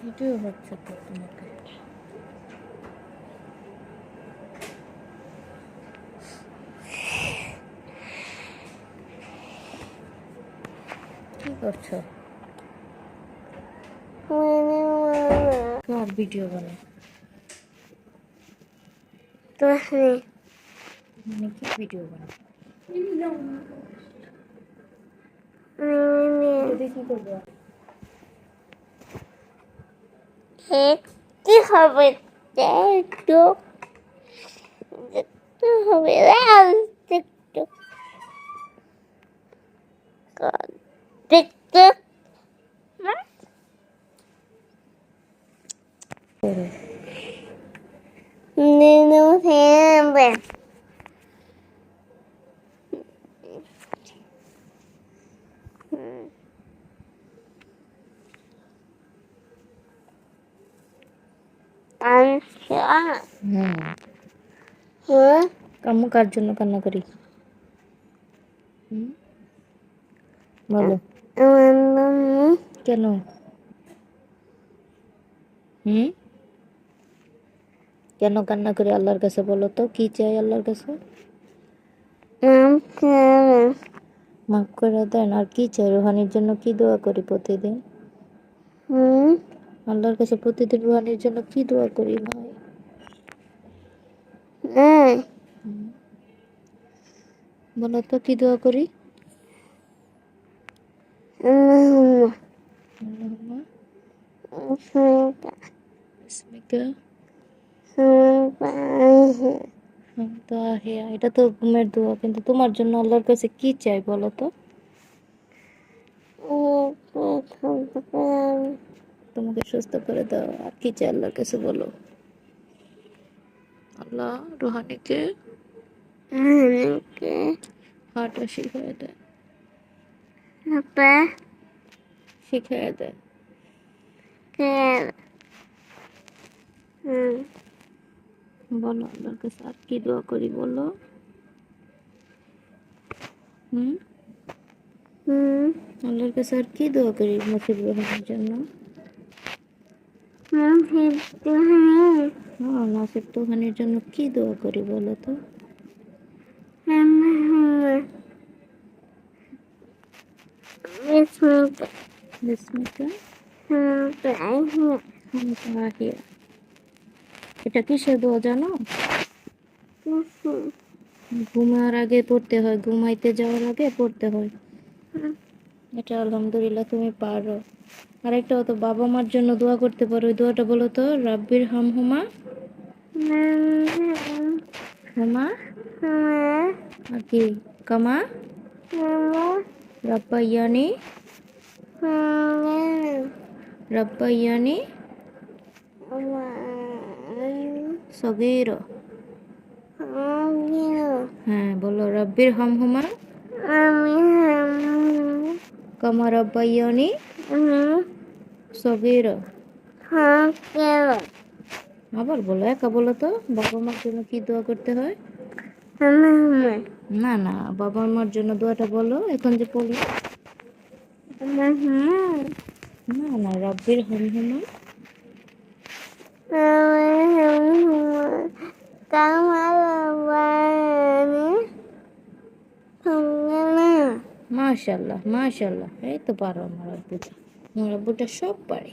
Video হচ্ছে তো তোমাকে। কি করছো? কার ভিডিও বানাও? মানে কি ভিডিও বানাও? কি করবো? দেখতে হবে, একটু দেখতে হবে, একটু দেখতে হবে। আম্মু কার জন্য কান্না করি? বলো কেন? কেন কান্না করি আল্লাহর কাছে বলো তো? কি চাই আল্লাহর কাছে? মাফ করে দেন। আর কি চাই? রুহানির জন্য কি দোয়া করি প্রতিদিন? আল্লাহর কাছে প্রতিদিন রুহানির জন্য কি দোয়া করি ভাই? বলো তো কি দোয়া করি? এটা তো ঘুমের দোয়া, কিন্তু তোমার জন্য আল্লাহর কাছে কি চাই বলো তো? তোমাকে সুস্থ করে দাও। আর কি চাই আল্লাহর কাছে বলো? আল্লাহ রুহানিকে হাঁটা শিখিয়ে দেয়, শিখিয়ে দেয়। বলো আল্লাহর কাছে আর কি দোয়া করি বলো? আল্লাহর কাছে আর কি দোয়া করি মুসিব রহমানের জন্য? নাসিব তুহানির জন্য কি দোয়া করি বলো তো? এটা কিসের দোয়া জানো? ঘুমার আগে পড়তে হয়, ঘুমাইতে যাওয়ার আগে পড়তে হয়। এটা আলহামদুলিল্লাহ তুমি পারো। আরেকটা তো বাবা মার জন্য দোয়া করতে পারো। ওই দোয়াটা বলো তো? রাব্বির হামহুমা হুমা আর কি কামা রাব্বায়ানি রাব্বায়ানি সগীরা। হ্যাঁ বলো রাব্বির হামহুমা কামা রাব্বায়ানি সগীরা। আবার বলো, একা বলো তো বাবা মার জন্য কি দোয়া করতে হয়? না না, বাবা মার জন্য দোয়াটা বলো এখন যে পড়ি। না না, রাব্বির হামহুমা মাশাআল্লাহ মাশাআল্লাহ। এই তো পারো আমার আব্বুটা, আমার আব্বুটা সব পারে।